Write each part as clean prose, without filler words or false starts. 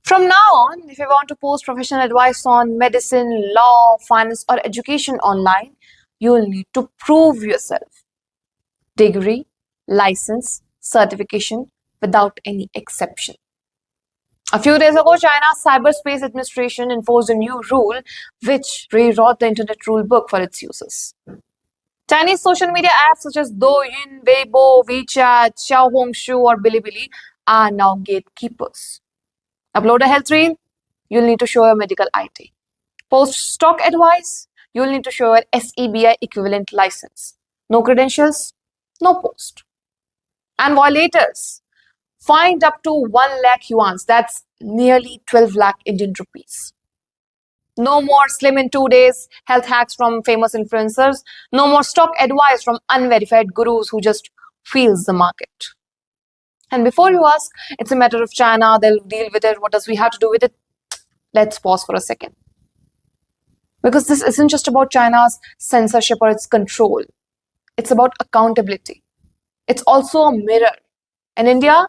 From now on, if you want to post professional advice on medicine, law, finance, or education online, you'll need to prove yourself. Degree, license, certification, without any exception. A few days ago, China's Cyberspace Administration enforced a new rule which rewrote the internet rule book for its users. Chinese social media apps such as Douyin, Weibo, WeChat, Xiaohongshu, or Bilibili are now gatekeepers. Upload a health reel, you'll need to show your medical ID. Post stock advice, you'll need to show your SEBI equivalent license. No credentials, no post. And violators, fined up to 1 lakh yuans, that's nearly 12 lakh Indian rupees. No more slim in 2 days health hacks from famous influencers. No more stock advice from unverified gurus who just feels the market. And before you ask, it's a matter of China, they'll deal with it, what does we have to do with it? Let's pause for a second. Because this isn't just about China's censorship or its control. It's about accountability. It's also a mirror. In India,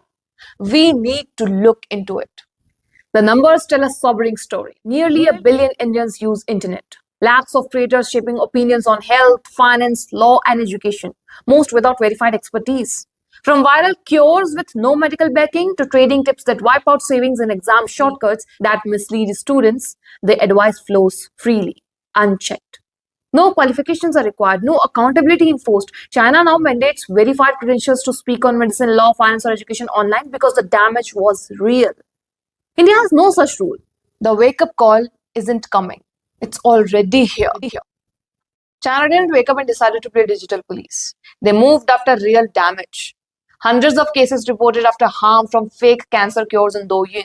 we need to look into it. The numbers tell a sobering story. Nearly 1 billion Indians use internet. Lakhs of creators shaping opinions on health, finance, law, and education, most without verified expertise. From viral cures with no medical backing to trading tips that wipe out savings and exam shortcuts that mislead students, the advice flows freely, unchecked. No qualifications are required, no accountability enforced. China now mandates verified credentials to speak on medicine, law, finance, or education online because the damage was real. India has no such rule. The wake-up call isn't coming. It's already here. China didn't wake up and decided to play digital police. They moved after real damage. Hundreds of cases reported after harm from fake cancer cures in Douyin.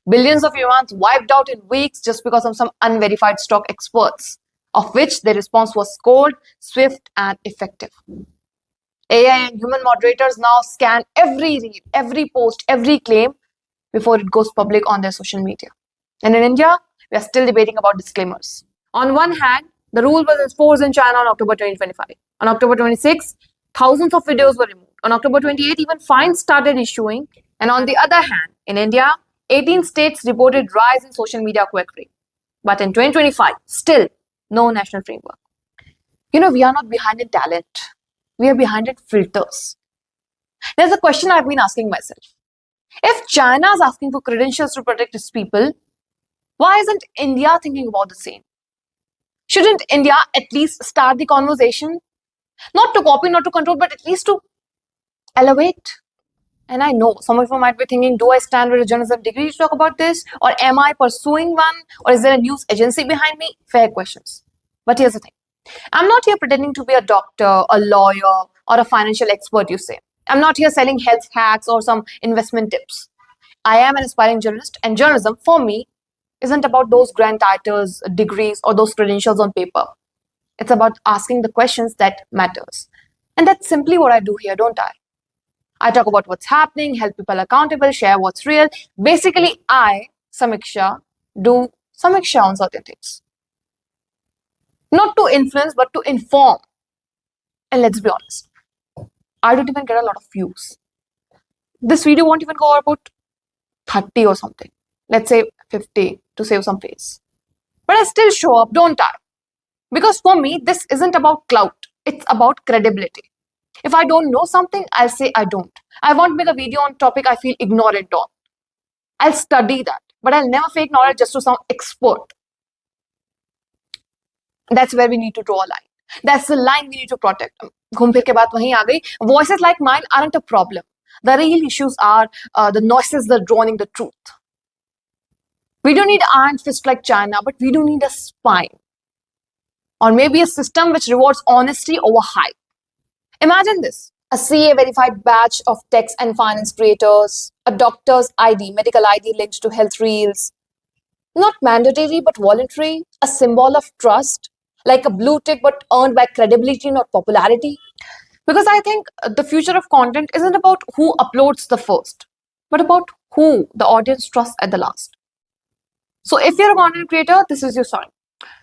Billions of yuan wiped out in weeks just because of some unverified stock experts, of which the response was cold, swift, and effective. AI and human moderators now scan every reel, every post, every claim before it goes public on their social media. And in India, we are still debating about disclaimers. On one hand, the rule was enforced in China on October 2025. On October 26, thousands of videos were removed. On October 28, even fines started issuing. And on the other hand, in India, 18 states reported rise in social media quackery. But in 2025, still no national framework. We are not behind in talent. We are behind in filters. There's a question I've been asking myself. If China is asking for credentials to protect its people, why isn't India thinking about the same? Shouldn't India at least start the conversation? Not to copy, not to control, but at least to elevate. And I know some of you might be thinking, do I stand with a journalism degree to talk about this? Or am I pursuing one? Or is there a news agency behind me? Fair questions. But here's the thing. I'm not here pretending to be a doctor, a lawyer, or a financial expert, you say. I'm not here selling health hacks or some investment tips. I am an aspiring journalist, and journalism, for me, isn't about those grand titles, degrees, or those credentials on paper. It's about asking the questions that matters. And that's simply what I do here, don't I? I talk about what's happening, help people accountable, share what's real. Basically, I, Samiksha, do Samiksha on certain things. Not to influence, but to inform. And let's be honest, I don't even get a lot of views. This video won't even go about 30 or something. Let's say 50 to save some face. But I still show up, don't I? Because for me, this isn't about clout. It's about credibility. If I don't know something, I'll say I don't. I won't make a video on topic I feel ignorant on. I'll study that. But I'll never fake knowledge just to sound expert. That's where we need to draw a line. That's the line we need to protect. घूम फिर के बात वहीं आ गई. Voices like mine aren't a problem. The real issues are the noises that are drowning the truth. We don't need iron fist like China, but we do need a spine. Or maybe a system which rewards honesty over hype. Imagine this. A CA verified batch of tech and finance creators, a doctor's ID, medical ID linked to health reels. Not mandatory but voluntary, a symbol of trust, like a blue tick but earned by credibility, not popularity. Because I think the future of content isn't about who uploads the first, but about who the audience trusts at the last. So if you're a content creator, this is your sign.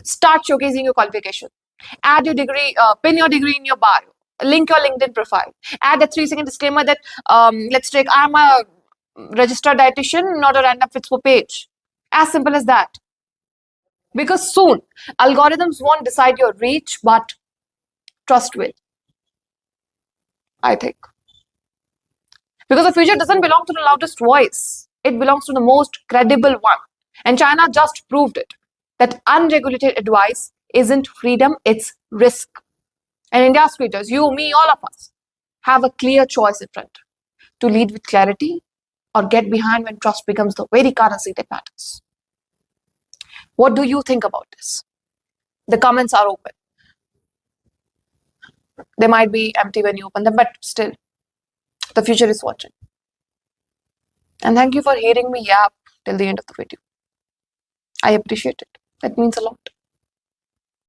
Start showcasing your qualification. Add your degree, pin your degree in your bio. Link your LinkedIn profile. Add a 3-second disclaimer that, let's take, I'm a registered dietitian, not a random Fitspo page. As simple as that. Because soon, algorithms won't decide your reach, but trust will, I think. Because the future doesn't belong to the loudest voice, it belongs to the most credible one. And China just proved it that unregulated advice isn't freedom, it's risk. And India's creators, you, me, all of us, have a clear choice in front to lead with clarity or get behind when trust becomes the very currency that matters. What do you think about this? The comments are open. They might be empty when you open them, but still, the future is watching. And thank you for hearing me yap till the end of the video. I appreciate it. That means a lot.